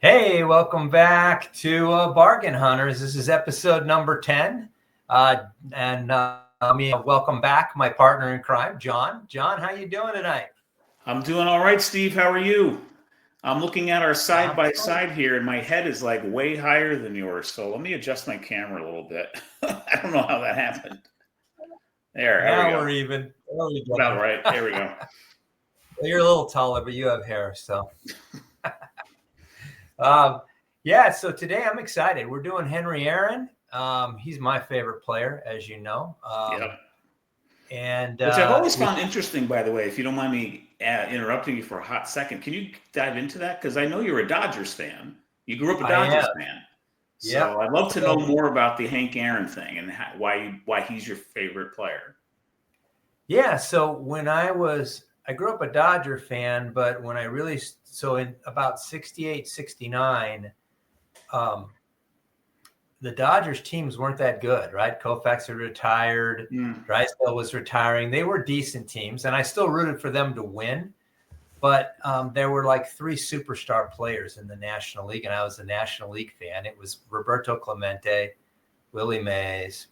Hey, welcome back to Bargain Hunters. This is episode number 10. Let me welcome back my partner in crime, John. John, how you doing tonight? I'm doing all right, Steve. How are you? I'm looking at our side by side here, and my head is like way higher than yours. So let me adjust my camera a little bit. I don't know how that happened. There we go. We're even. About right. There we go. Well, you're a little taller, but you have hair, so. So today I'm excited. We're doing Henry Aaron. He's my favorite player, as you know. Yep. And which I've always found interesting, by the way. If you don't mind me interrupting you for a hot second, can you dive into that? Because I know you're a Dodgers fan. You grew up a Dodgers fan. So I'd love to know more about the Hank Aaron thing and why he's your favorite player. Yeah. So when I grew up a Dodger fan, but when in about 68, 69, the Dodgers teams weren't that good, right? Koufax had retired. Drysdale was retiring. They were decent teams, and I still rooted for them to win. But there were like three superstar players in the National League, and I was a National League fan. It was Roberto Clemente, Willie Mays,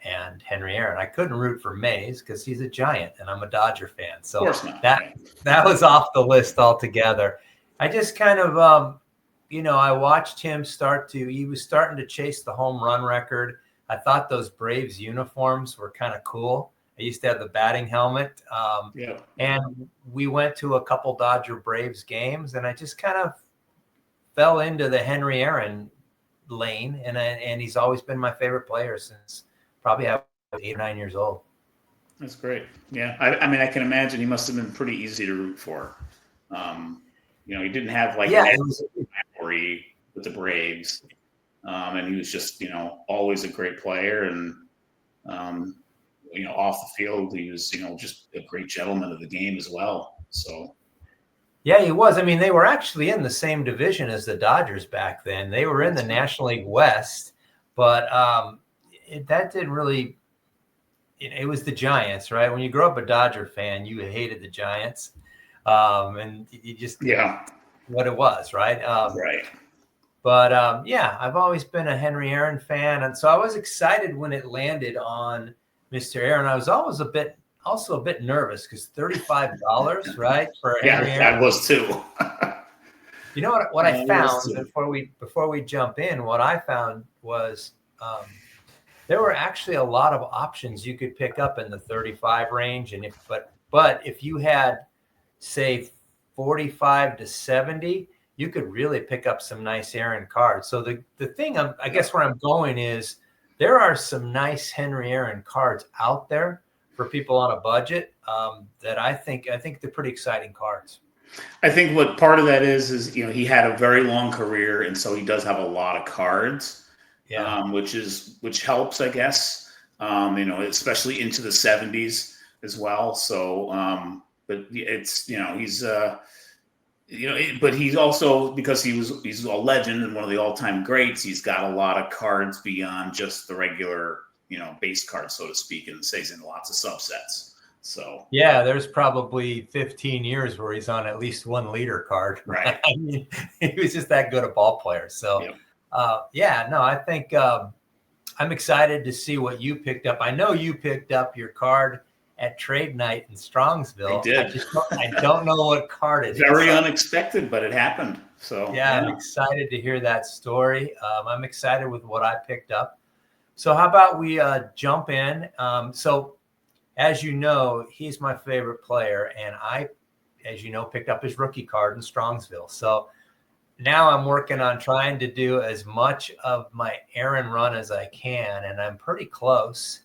and Henry Aaron. I couldn't root for Mays because he's a Giant, and I'm a Dodger fan. So of course not. That was off the list altogether. I just kind of, I watched him he was starting to chase the home run record. I thought those Braves uniforms were kind of cool. I used to have the batting helmet. And we went to a couple Dodger Braves games, and I just kind of fell into the Henry Aaron lane. And he's always been my favorite player since probably I was 8 or 9 years old. That's great. Yeah. I mean, I can imagine he must have been pretty easy to root for. He didn't have an rivalry with the Braves. And he was just, always a great player. And, off the field, he was, just a great gentleman of the game as well. So. Yeah, he was. I mean, they were actually in the same division as the Dodgers back then. They were in the National League West, but that didn't really – it was the Giants, right? When you grow up a Dodger fan, you hated the Giants. And you just what it was, right? Right. But I've always been a Henry Aaron fan, and so I was excited when it landed on Mr. Aaron. I was always a bit nervous because $35, right, for Henry Aaron. I was too. You know what I found before we jump in? What I found was there were actually a lot of options you could pick up in the 35 range, and but if you had, say, 45 to 70, you could really pick up some nice Aaron cards. So the thing I guess where I'm going is there are some nice Henry Aaron cards out there for people on a budget that I think they're pretty exciting cards. I think what part of that is he had a very long career, and so he does have a lot of cards, which helps, I guess. Especially into the 70s as well. So, but it's he's but he's also, because he's a legend and one of the all-time greats, he's got a lot of cards beyond just the regular base cards, so to speak, and stays in lots of subsets. So there's probably 15 years where he's on at least one leader card. Right. I mean, he was just that good a ball player. So I think I'm excited to see what you picked up. I know you picked up your card at trade night in Strongsville. I did. I don't know what card it is. Very unexpected, but it happened. So I'm excited to hear that story. I'm excited with what I picked up. So how about we jump in? So as you know, he's my favorite player, and I, as you know, picked up his rookie card in Strongsville. So now I'm working on trying to do as much of my Aaron run as I can, and I'm pretty close.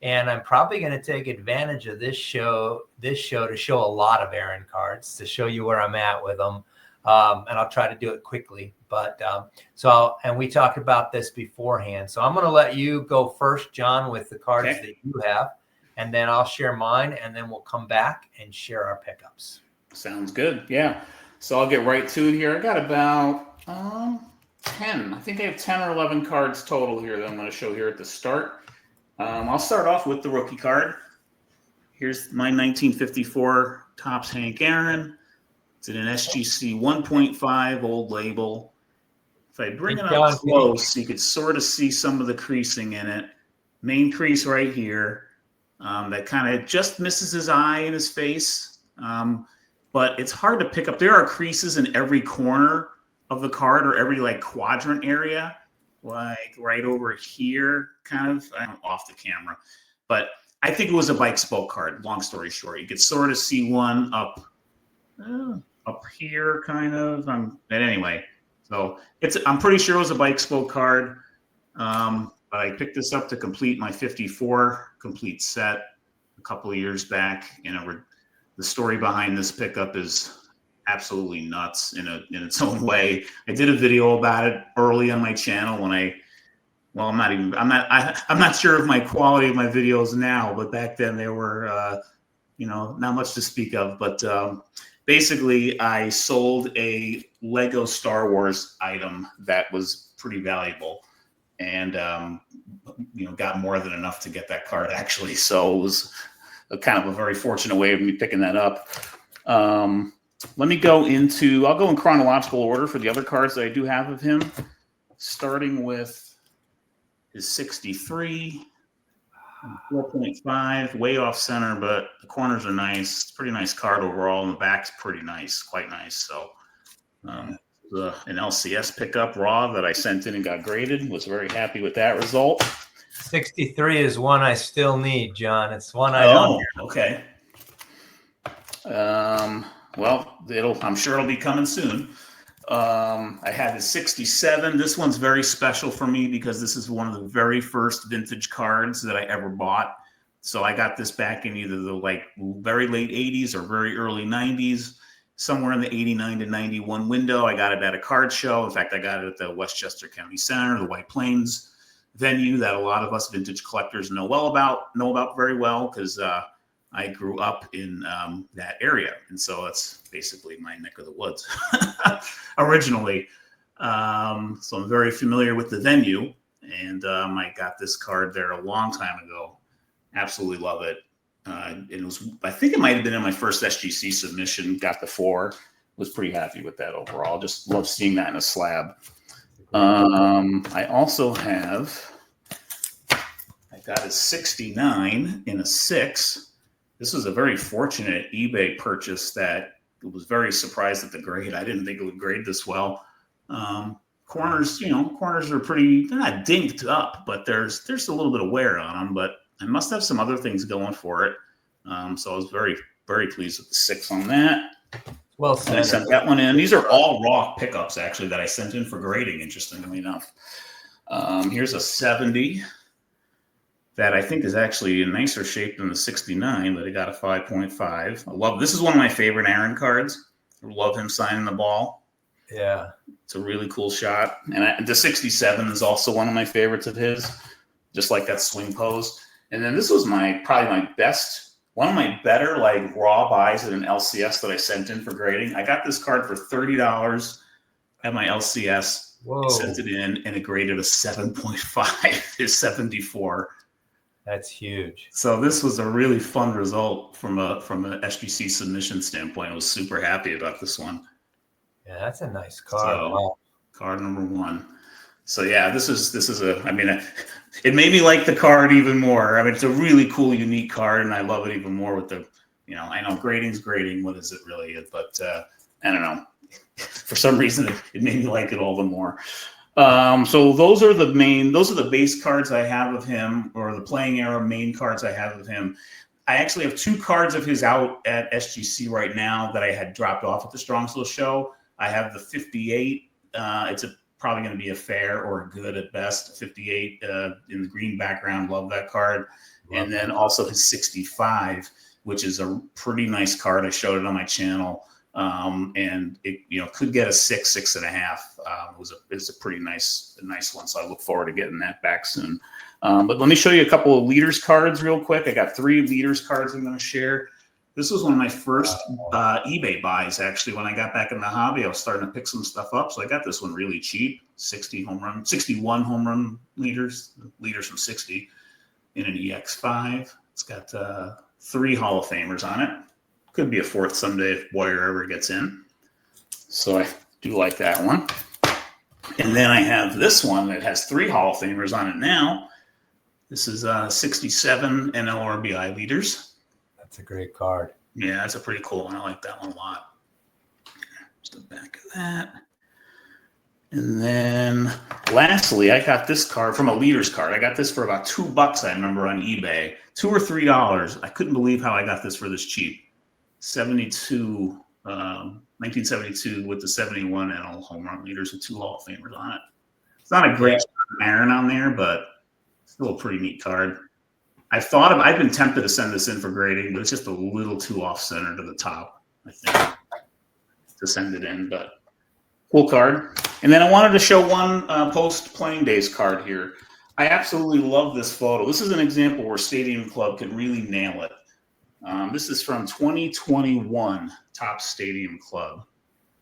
And I'm probably going to take advantage of this show to show a lot of Aaron cards, to show you where I'm at with them. And I'll try to do it quickly. But and we talked about this beforehand. So I'm going to let you go first, John, with the cards that you have. And then I'll share mine, and then we'll come back and share our pickups. Sounds good. Yeah. So I'll get right to it here. I got about 10. I think I have 10 or 11 cards total here that I'm going to show here at the start. I'll start off with the rookie card. Here's my 1954 Topps Hank Aaron. It's in an SGC 1.5 old label. if I bring it up close, you could sort of see some of the creasing in it. Main crease right here. That kind of just misses his eye and his face. But it's hard to pick up. There are creases in every corner of the card or every like quadrant area, like right over here, kind of off the camera. But I think it was a bike spoke card, long story short. You could sort of see one up here, kind of. But anyway, so I'm pretty sure it was a bike spoke card. But I picked this up to complete my 54 complete set a couple of years back. The story behind this pickup is absolutely nuts in its own way. I did a video about it early on my channel I'm not sure of my quality of my videos now, but back then they were, not much to speak of. But basically, I sold a Lego Star Wars item that was pretty valuable. And, got more than enough to get that card, actually. So it was kind of a very fortunate way of me picking that up. Let me I'll go in chronological order for the other cards that I do have of him, starting with his 63, 4.5, way off center, but the corners are nice. It's a pretty nice card overall, and the back's pretty nice, quite nice. So, an LCS pickup raw that I sent in and got graded. Was very happy with that result. 63 is one I still need, John. It's one I don't. Okay. Well, I'm sure it'll be coming soon. I had a 67. This one's very special for me because this is one of the very first vintage cards that I ever bought. So I got this back in either the very late 80s or very early 90s. Somewhere in the 89 to 91 window. I got it at a card show. In fact, I got it at the Westchester County Center, the White Plains venue that a lot of us vintage collectors know about very well because I grew up in that area. And so it's basically my neck of the woods originally. So I'm very familiar with the venue. And I got this card there a long time ago. Absolutely love it. I think it might have been in my first SGC submission, got the 4, was pretty happy with that overall. Just love seeing that in a slab. I also I got a 69 in a 6. This was a very fortunate eBay purchase that was very surprised at the grade. I didn't think it would grade this well. Corners are pretty, they're not dinked up, but there's a little bit of wear on them, but I must have some other things going for it. So I was very, very pleased with the 6 on that. Well said. I sent that one in. These are all raw pickups, actually, that I sent in for grading, interestingly enough. Here's a 70 that I think is actually in nicer shape than the 69, but I got a 5.5. This is one of my favorite Aaron cards. I love him signing the ball. Yeah. It's a really cool shot. And the 67 is also one of my favorites of his, just like that swing pose. And then this was probably my best, one of my better raw buys at an LCS that I sent in for grading. I got this card for $30 at my LCS. Whoa. I sent it in and it graded a 7.5 is 74. That's huge. So this was a really fun result from an SGC submission standpoint. I was super happy about this one. Yeah, that's a nice card. So, wow. Card number 1. So yeah, this is it made me like the card even more. I mean, it's a really cool, unique card, and I love it even more with the, I know grading's grading. What is it really? But I don't know. For some reason, it made me like it all the more. So those are the base cards I have of him, or the playing era main cards I have of him. I actually have 2 cards of his out at SGC right now that I had dropped off at the Strongsville show. I have the 58. It's probably going to be a fair or a good at best. 58 in the green background. Love that card. Wow. And then also his 65, which is a pretty nice card. I showed it on my channel. And it could get a 6.5. It's a pretty nice one. So I look forward to getting that back soon. But let me show you a couple of leaders cards real quick. I got 3 leaders cards I'm going to share. This was one of my first eBay buys, actually. When I got back in the hobby, I was starting to pick some stuff up. So I got this one really cheap, 61 home run leaders from 60 in an EX5. It's got 3 Hall of Famers on it. Could be a 4th someday if Boyer ever gets in. So I do like that one. And then I have this one that has 3 Hall of Famers on it now. This is 67 NLRBI leaders. That's a great card. Yeah, that's a pretty cool one. I like that one a lot. Just the back of that. And then lastly, I got this card from a leaders card. I got this for about $2, I remember, on eBay. $2 or $3. I couldn't believe how I got this for this cheap. 1972 with the 71 NL home run leaders with 2 Hall of Famers on it. It's not a great Aaron on there, but still a pretty neat card. I've been tempted to send this in for grading, but it's just a little too off center to the top, I think, to send it in. But cool card. And then I wanted to show one post playing days card here. I absolutely love this photo. This is an example where Stadium Club can really nail it. This is from 2021 Topps Stadium Club.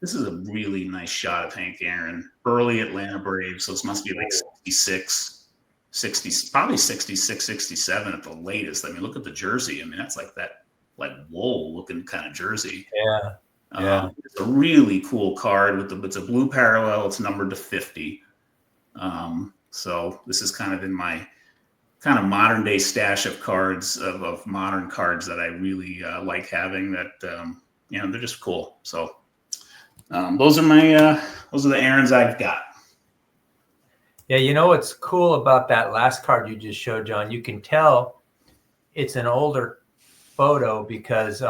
This is a really nice shot of Hank Aaron, early Atlanta Braves. So this must be like 66, 60, probably 66, 67 at the latest. I mean, look at the jersey. I mean, that's like that, like wool looking kind of jersey. Yeah. Yeah. It's a really cool card it's a blue parallel. It's numbered to 50. So this is kind of in my kind of modern day stash of cards of modern cards that I really like having that, they're just cool. So those are the Aarons I've got. Yeah. You know, what's cool about that last card you just showed, John, you can tell it's an older photo because,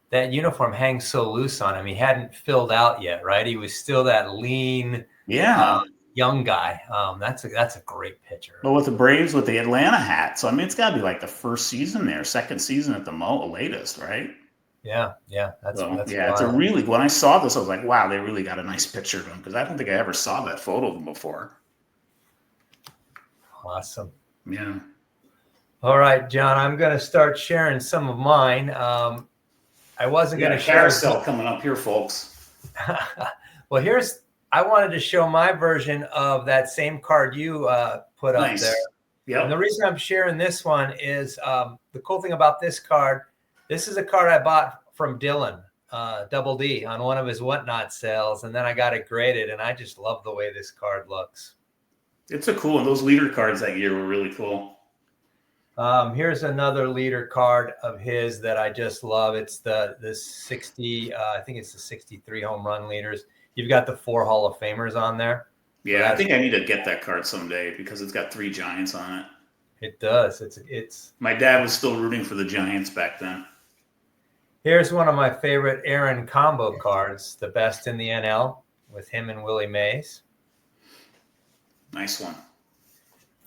that uniform hangs so loose on him. He hadn't filled out yet, right? He was still that lean, young guy. That's a great picture. Well, with the Braves, with the Atlanta hat. So, I mean, it's got to be like the first season there, second season at the latest, right? Yeah. That's it's a really, when I saw this, I was like, wow, they really got a nice picture of him because I don't think I ever saw that photo of him before. Awesome. Yeah. All right, John, I'm going to start sharing some of mine. I wasn't going to share. Carousel coming up here, folks. Well, I wanted to show my version of that same card you put up there. Yep. And the reason I'm sharing this one is the cool thing about this card. This is a card I bought from Dylan, Double D, on one of his Whatnot sales, and then I got it graded, and I just love the way this card looks. It's a cool one. Those leader cards that year were really cool. Here's another leader card of his that I just love. It's the 60, I think it's the 63 home run leaders. You've got the 4 Hall of Famers on there. Yeah, I think I need to get that card someday because it's got 3 Giants on it. It does. It's. My dad was still rooting for the Giants back then. Here's one of my favorite Aaron combo cards, the best in the NL, with him and Willie Mays. Nice one.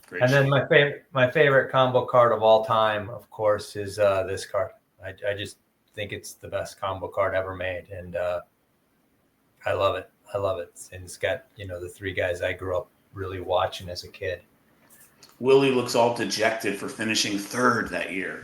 Great and then my favorite combo card of all time, of course, is this card. I just think it's the best combo card ever made, and I love it. And it's got the 3 guys I grew up really watching as a kid. Willie looks all dejected for finishing 3rd that year.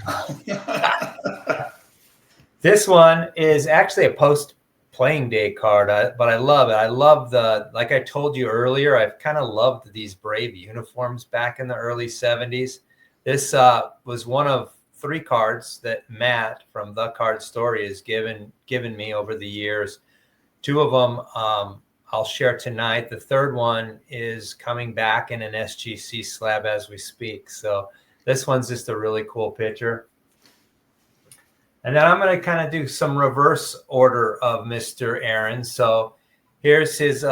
This one is actually a post-playing day card, but I love it. I love like I told you earlier, I've kind of loved these Brave uniforms back in the early 70s. This was one of 3 cards that Matt from The Card Story has given me over the years. 2 of them I'll share tonight. The 3rd one is coming back in an SGC slab as we speak. So this one's just a really cool picture. And then I'm going to kind of do some reverse order of Mr. Aaron. So here's his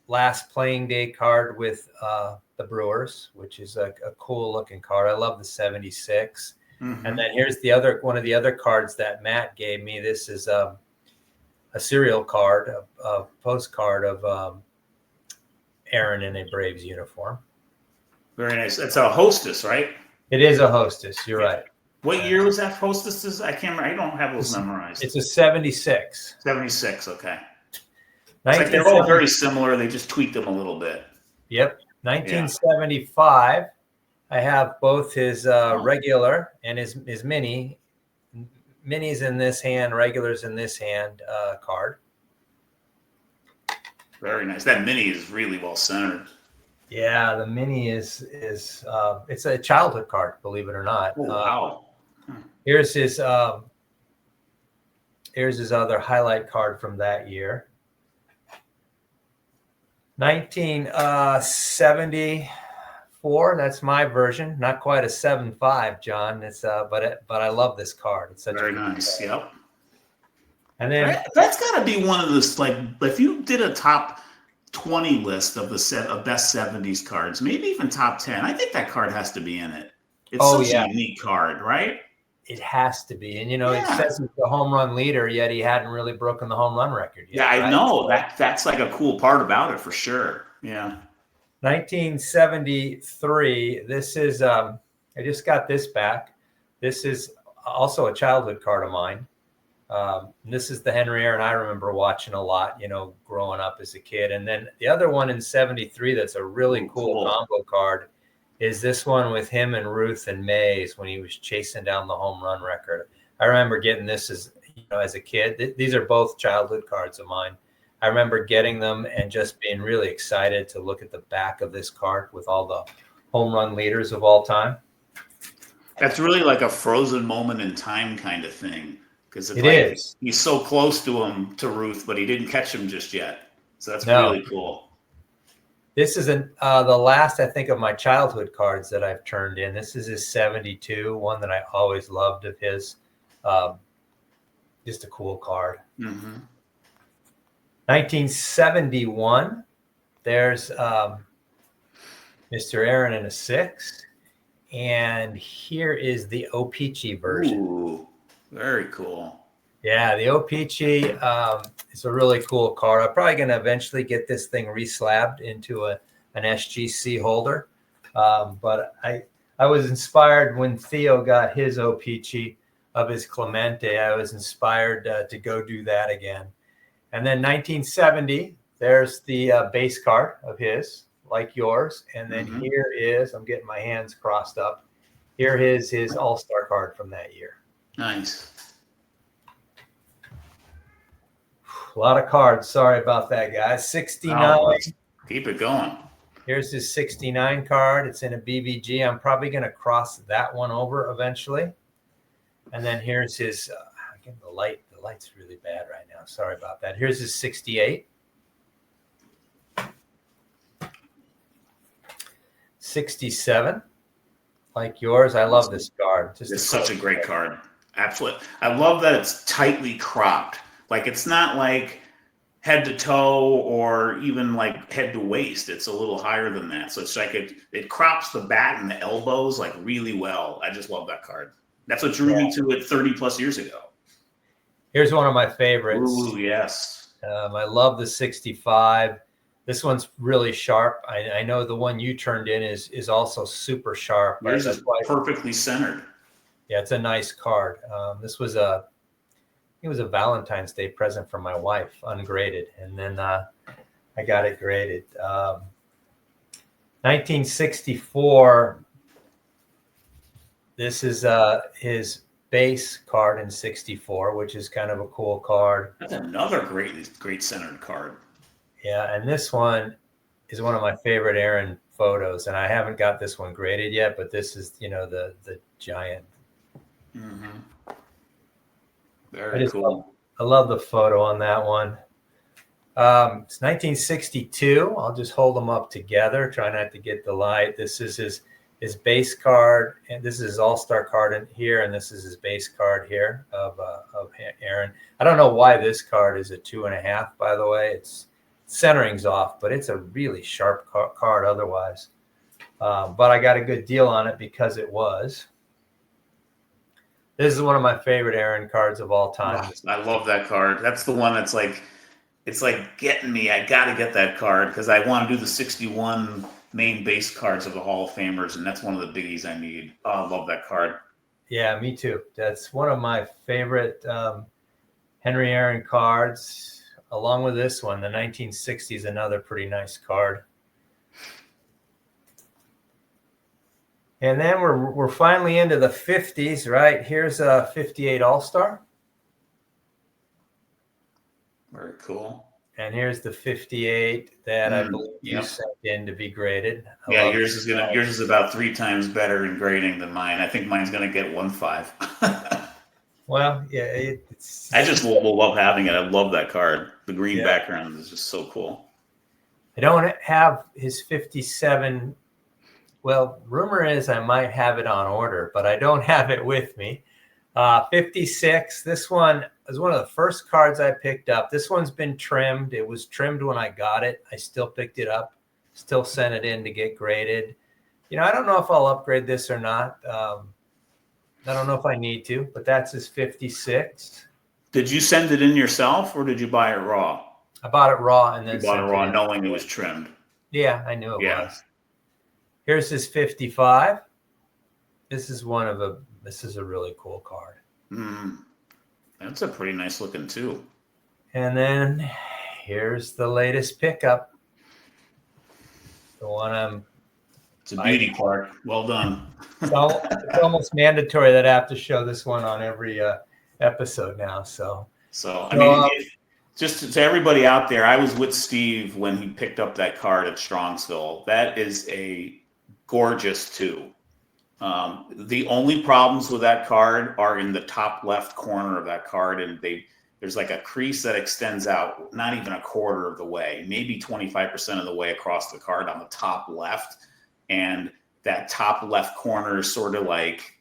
last playing day card with the Brewers, which is a cool looking card. I love the 76. Mm-hmm. And then here's one of the other cards that Matt gave me. This is a serial card, a postcard of Aaron in a Braves uniform. Very nice. It's a Hostess, right? It is a Hostess. You're right. What year was that Hostess? I can't remember. I don't have those memorized. It's a 76. 76, okay. It's like they're all very similar. They just tweaked them a little bit. Yep. 1975. I have both his regular and his mini. Minis in this hand, regulars in this hand card. Very nice. That mini is really well centered. Yeah, the mini is it's a childhood card, believe it or not. Oh, wow. Here's his other highlight card from that year. 1974. That's my version. Not quite a 7.5, John. It's but I love this card. It's such Very a good nice. card. Yep. And then That's got to be one of those, like, if you did a top 20 list of the set of best 70s cards, maybe even top 10, I think that card has to be in it. It's such a unique card, right? It has to be. And, it says he's the home run leader, yet he hadn't really broken the home run record yet. Yeah, I know. That's like a cool part about it for sure. Yeah. 1973. This is, I just got this back. This is also a childhood card of mine. This is the Henry Aaron I remember watching a lot, growing up as a kid. And then the other one in 73 that's a really cool combo card is this one with him and Ruth and Mays when he was chasing down the home run record. I remember getting this as a kid. These are both childhood cards of mine. I remember getting them and just being really excited to look at the back of this card with all the home run leaders of all time. That's really like a frozen moment in time kind of thing. Because it is. He's so close to Ruth, but he didn't catch him just yet. So that's really cool. This is the last, I think, of my childhood cards that I've turned in. This is his 72, one that I always loved of his. Just a cool card. Mm-hmm. 1971, there's Mr. Aaron in a 6. And here is the O-Pee-Chee version. Ooh, very cool. Yeah, the O-Pee-Chee is a really cool card. I'm probably going to eventually get this thing reslabbed into an SGC holder. But I was inspired when Theo got his O-Pee-Chee of his Clemente. I was inspired to go do that again. And then 1970, there's the base card of his, like yours. And then here is, I'm getting my hands crossed up. Here is his All-Star card from that year. Nice. A lot of cards. Sorry about that, guys. 69. Oh, keep it going. Here's his 69 card. It's in a BBG. I'm probably going to cross that one over eventually. And then here's his, again, the light's really bad right now. Sorry about that. Here's his 68. 67, like yours. I love this card. It's such a great card. Absolutely. I love that it's tightly cropped. Like, it's not like head to toe or even like head to waist. It's a little higher than that. So it's like it crops the bat and the elbows like really well. I just love that card. That's what drew me to it 30 plus years ago. Here's one of my favorites. Ooh, yes. I love the 65. This one's really sharp. I know the one you turned in is also super sharp. Yours is perfectly centered. Yeah, it's a nice card. This was a Valentine's Day present from my wife, ungraded, and then I got it graded. 1964. This is his base card in 64, which is kind of a cool card. That's another great centered card. Yeah, and this one is one of my favorite Aaron photos, and I haven't got this one graded yet, but this is, the giant. Mm-hmm. Very cool. I love the photo on that one. It's 1962. I'll just hold them up together. Try not to get the light. This is his base card, and this is his all-star card in here, and this is his base card here of Aaron. I don't know why this card is a 2.5, by the way. It's centering's off, but it's a really sharp card otherwise. But I got a good deal on it because it was. This is one of my favorite Aaron cards of all time. I love that card. That's the one that's like, it's like getting me. I got to get that card because I want to do the 61 main base cards of the Hall of Famers, and that's one of the biggies I need. Oh, I love that card. Yeah, me too. That's one of my favorite Henry Aaron cards, along with this one. The 1960s, another pretty nice card. And then we're finally into the 50s, right? Here's a 58 All-Star. Very cool. And here's the 58 that I believe you sent in to be graded. Yours is about 3 times better in grading than mine. I think mine's gonna get 1.5. Well, yeah, I just love having it. I love that card. The green background is just so cool. I don't have his 57. Well, rumor is I might have it on order, but I don't have it with me. 56. This one was one of the first cards I picked up. This one's been trimmed. It was trimmed when I got it. I still picked it up, still sent it in to get graded. I don't know if I'll upgrade this or not. I don't know if I need to, but that's his 56. Did you send it in yourself or did you buy it raw? I bought it raw and then you bought it raw knowing it was trimmed. Yeah, I knew it was. Here's his 55. This is a really cool card. That's a pretty nice looking too. And then here's the latest pickup. The one it's a beauty card. Well done. It's almost mandatory that I have to show this one on every episode now. So I mean, just to everybody out there, I was with Steve when he picked up that card at Strongsville. That is a gorgeous 2. The only problems with that card are in the top left corner of that card, and there's like a crease that extends out not even a quarter of the way, maybe 25% of the way across the card on the top left, and that top left corner is sort of like,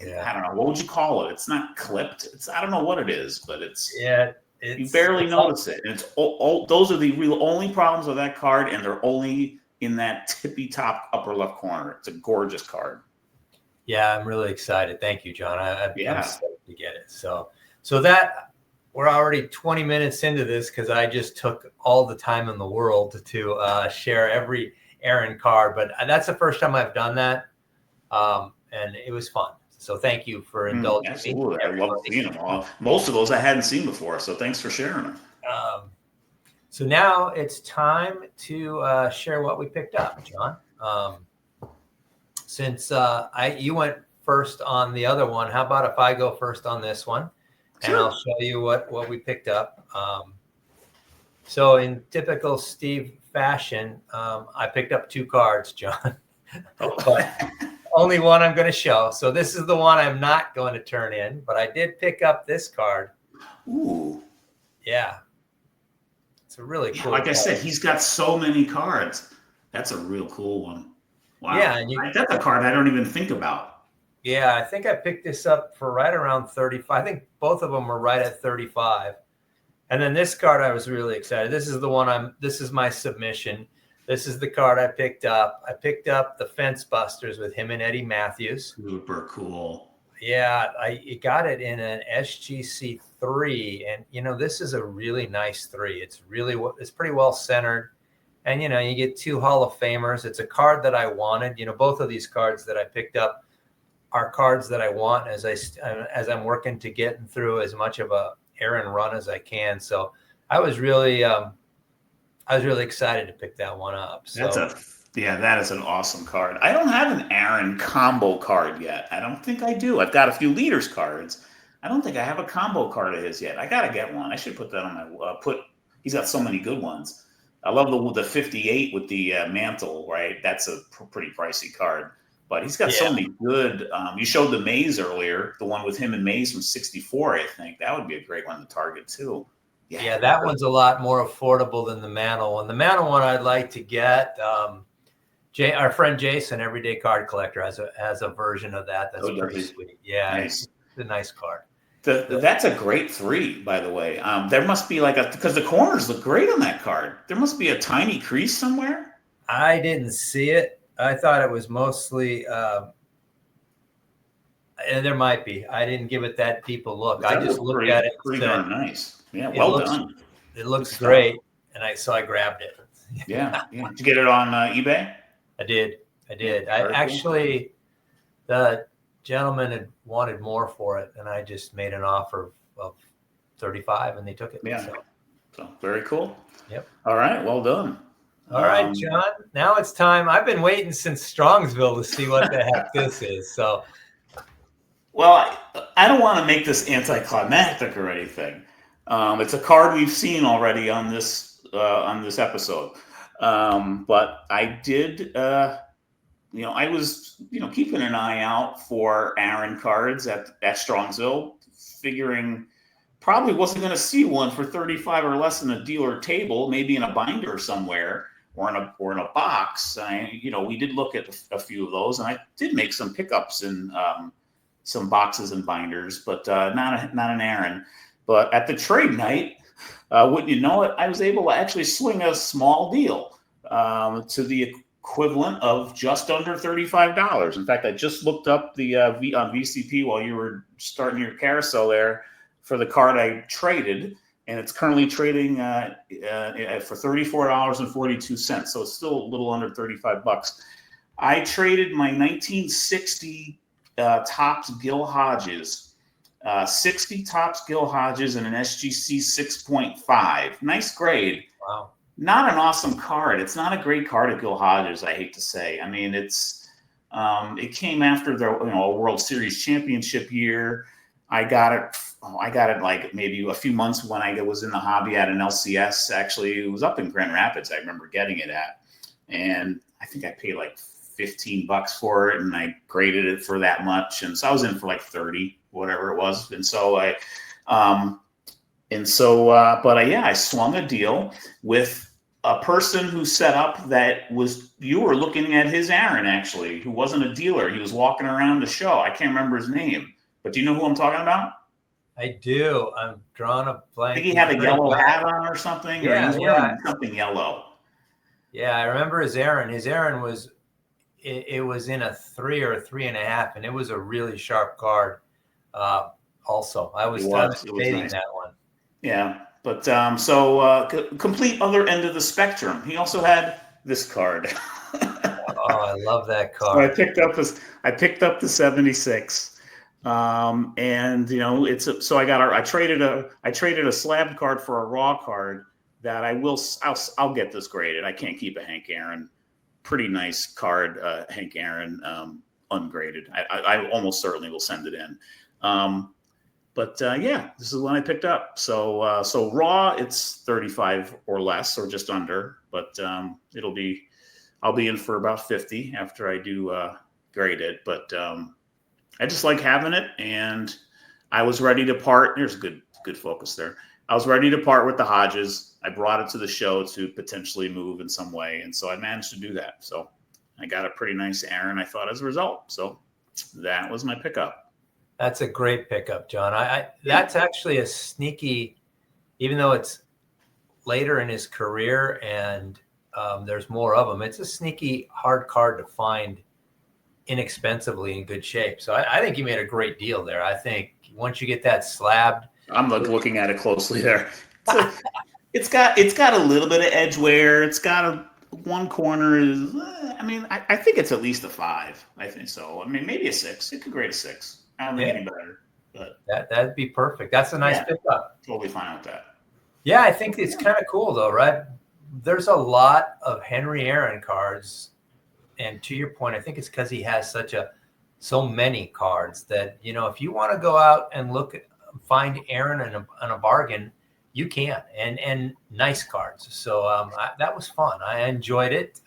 I don't know, what would you call it? It's not clipped. I don't know what it is, but you barely notice it. And it's those are the real only problems with that card, and they're only in that tippy top upper left corner. It's a gorgeous card. Yeah, I'm really excited. Thank you, John. I'm stoked to get it. So that we're already 20 minutes into this because I just took all the time in the world to share every Aaron card. But that's the first time I've done that, and it was fun. So thank you for indulging me. I love seeing them all. Most of those I hadn't seen before, so thanks for sharing them. So now it's time to share what we picked up, John. Since you went first on the other one, how about if I go first on this one, and I'll show you what we picked up. So in typical Steve fashion, I picked up 2 cards, John. But only one I'm going to show. So this is the one I'm not going to turn in, but I did pick up this card. Ooh. Yeah. It's a really cool Like card. I said, he's got so many cards. That's a real cool one. Wow. Yeah. And that's a card I don't even think about. Yeah. I think I picked this up for right around 35. I think both of them were right at 35. And then this card, I was really excited. This is the one this is my submission. This is the card I picked up. I picked up the Fence Busters with him and Eddie Matthews. Super cool. Yeah, I got it in an SGC 3, and this is a really nice 3. It's pretty well centered, and you get 2 Hall of Famers. It's a card that I wanted. Both of these cards that I picked up are cards that I want as I'm working to get through as much of a Aaron run as I can. So I was really excited to pick that one up. So that is an awesome card. I don't have an Aaron combo card yet. I don't think I do. I've got a few leaders cards. I don't think I have a combo card of his yet. I got to get one. I should put that on my he's got so many good ones. I love the 58 with the mantle, right? That's a pretty pricey card. But he's got so many good. You showed the Mays earlier, the one with him and Mays from 64, I think. That would be a great one to target too. Yeah, that one's a lot more affordable than the Mantle one. The Mantle one I'd like to get. Our friend Jason, Everyday Card Collector, has a version of that. That's pretty sweet. Yeah, nice. It's a nice card. That's a great 3, by the way. There must be because the corners look great on that card. There must be a tiny crease somewhere. I didn't see it. I thought it was mostly, and there might be. I didn't give it that deep a look. I just looked at it. Pretty darn nice. Yeah, well done. It looks great, and so I grabbed it. Yeah. Did you get it on eBay? I did. Actually, the gentleman had wanted more for it, and I just made an offer of 35, and they took it. Yeah. So very cool. Yep. All right. Well done. All right, John. Now it's time. I've been waiting since Strongsville to see what the heck this is. So, well, I don't want to make this anticlimactic or anything. It's a card we've seen already on this episode. But I did, I was, keeping an eye out for Aaron cards at Strongsville, figuring probably wasn't going to see one for 35 or less in a dealer table, maybe in a binder somewhere. or in a box, we did look at a few of those, and I did make some pickups in some boxes and binders, but not an Aaron. But at the trade night, wouldn't you know it, I was able to actually swing a small deal to the equivalent of just under $35. In fact, I just looked up the on VCP while you were starting your carousel there for the card I traded, and it's currently trading for $34.42. So it's still a little under $35. I traded my 1960 Topps Gil Hodges, 60 Topps Gil Hodges and an SGC 6.5. Nice grade. Wow. Not an awesome card. It's not a great card of Gil Hodges, I hate to say. I mean, it came after the a World Series championship year. I got it like maybe a few months when I was in the hobby at an LCS. Actually, it was up in Grand Rapids. I remember getting it at, and I think I paid like $15 for it, and I graded it for that much, and so I was in for like 30, whatever it was, and so I swung a deal with a person who set up you were looking at his Aaron, actually, who wasn't a dealer. He was walking around the show. I can't remember his name, but do you know who I'm talking about? I do. I'm drawing a blank. I think he had a yellow hat on or something, or he was wearing something yellow. Yeah, I remember his Aaron. His Aaron was in a 3 or a 3.5, and it was a really sharp card. Also, I was debating that one. Yeah, but complete other end of the spectrum. He also had this card. Oh, I love that card. So I picked up the 76, and I traded a slab card for a raw card that I'll get this graded. I can't keep a Hank Aaron. Pretty nice card, Hank Aaron, ungraded. I almost certainly will send it in. But this is one I picked up. So raw, it's 35 or less, or just under. But I'll be in for about 50 after I do grade it. But I just like having it, and I was ready to part. There's good focus there. I was ready to part with the Hodges. I brought it to the show to potentially move in some way, and so I managed to do that. So I got a pretty nice Aaron, I thought, as a result. So that was my pickup. That's a great pickup, John. That's actually a sneaky, even though it's later in his career and there's more of them, it's a sneaky hard card to find inexpensively in good shape. So I think you made a great deal there. I think once you get that slabbed, I'm looking at it closely there. It's got a little bit of edge wear. It's got one corner is. I think it's at least a 5. I think so. I mean, maybe a 6. It could grade a 6. I don't think any better. But that'd be perfect. That's a nice pickup. Totally fine with that. Yeah, I think it's kind of cool though, right? There's a lot of Henry Aaron cards, and to your point, I think it's because he has so many cards that if you want to go out and find Aaron in a bargain, you can, and nice cards. So that was fun. I enjoyed it.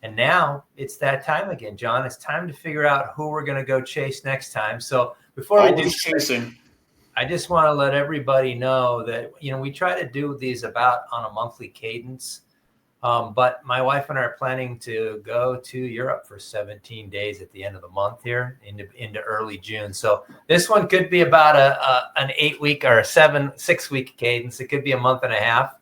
And now it's that time again, John. It's time to figure out who we're going to go chase next time. So before we do chasing, I just want to let everybody know that, we try to do these about on a monthly cadence. But my wife and I are planning to go to Europe for 17 days at the end of the month here into early June. So this one could be about an 8-week or a 6-week cadence. It could be a month and a half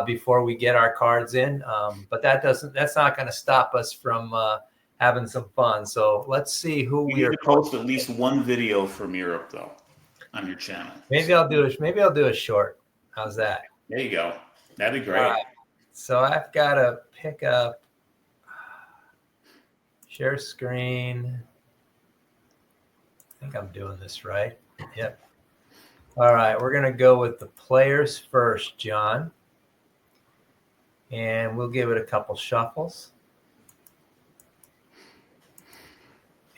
before we get our cards in. But that's not going to stop us from having some fun. So let's see who we are. Post at least one video from Europe though on your channel. Maybe I'll do a short. How's that? There you go. That'd be great. So I've got to pick up, share screen. I think I'm doing this right. Yep. All right, we're going to go with the players first, John. And we'll give it a couple shuffles.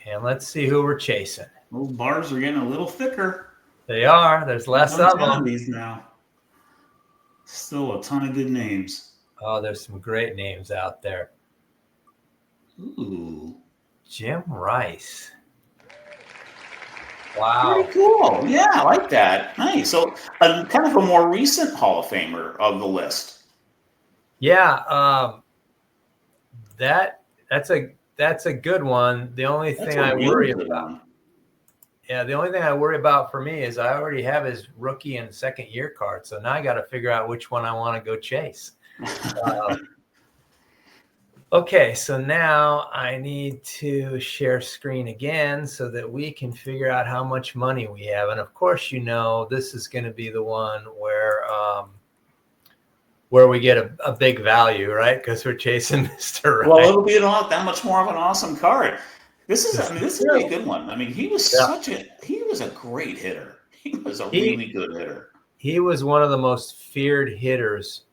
And let's see who we're chasing. Those bars are getting a little thicker. They are. There's less of them. These now. Still a ton of good names. Oh, there's some great names out there. Ooh. Jim Rice. Wow. Pretty cool. Yeah, I like that. Nice. So kind of a more recent Hall of Famer of the list. Yeah, that's a good one. The only thing I worry about, the only thing I worry about for me is I already have his rookie and second year card, so now I got to figure out which one I want to go chase. Okay, so now I need to share screen again so that we can figure out how much money we have. And of course, this is going to be the one where we get a big value, right? Because we're chasing Mr. Right. Well, it'll be that much more of an awesome card. This is a good one. I mean, he was a great hitter. He was a really good hitter. He was one of the most feared hitters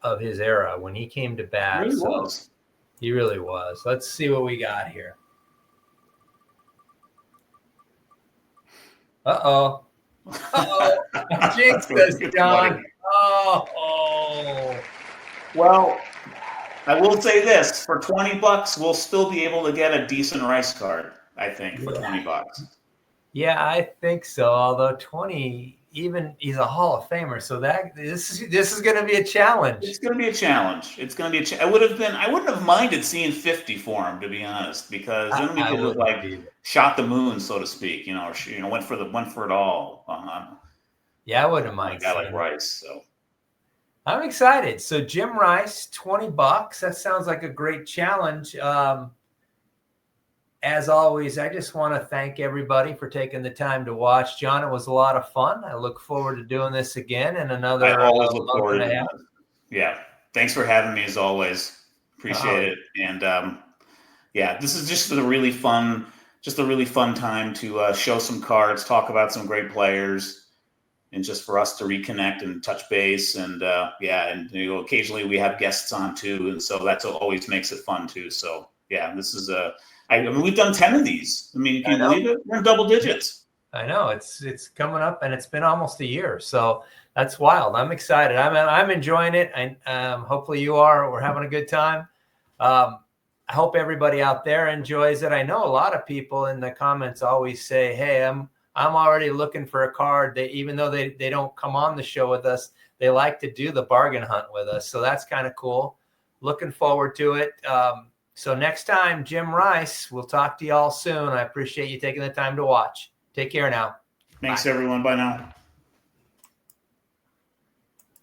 of his era when he came to bat. He really was. Let's see what we got here. Uh-oh. I jinxed us, John. Oh. Well, I will say this. For $20, we'll still be able to get a decent Rice card, I think, for $20. Yeah, I think so. Although 20, he's a Hall of Famer, so this is going to be a challenge. It's going to be a challenge. It's going to be I wouldn't have minded seeing 50 for him, to be honest, because then we could have shot the moon, so to speak. Or went for it all. Yeah, I wouldn't mind. A guy like Rice, so. I'm excited. So Jim Rice, $20. That sounds like a great challenge. As always, I just want to thank everybody for taking the time to watch. John, it was a lot of fun. I look forward to doing this again in another month and a half. Yeah. Thanks for having me as always. Appreciate it. And this is just a really fun time to show some cards, talk about some great players, and just for us to reconnect and touch base. And occasionally we have guests on too. And so that's what always makes it fun too. So this is we've done 10 of these. I mean, can you believe it? We're in double digits. I know it's coming up, and it's been almost a year, so that's wild. I'm excited. I'm enjoying it, and hopefully you are. We're having a good time. I hope everybody out there enjoys it. I know a lot of people in the comments always say, "Hey, I'm already looking for a card." Even though they don't come on the show with us, they like to do the bargain hunt with us. So that's kind of cool. Looking forward to it. So next time, Jim Rice, we'll talk to you all soon. I appreciate you taking the time to watch. Take care now. Thanks, everyone. Bye now.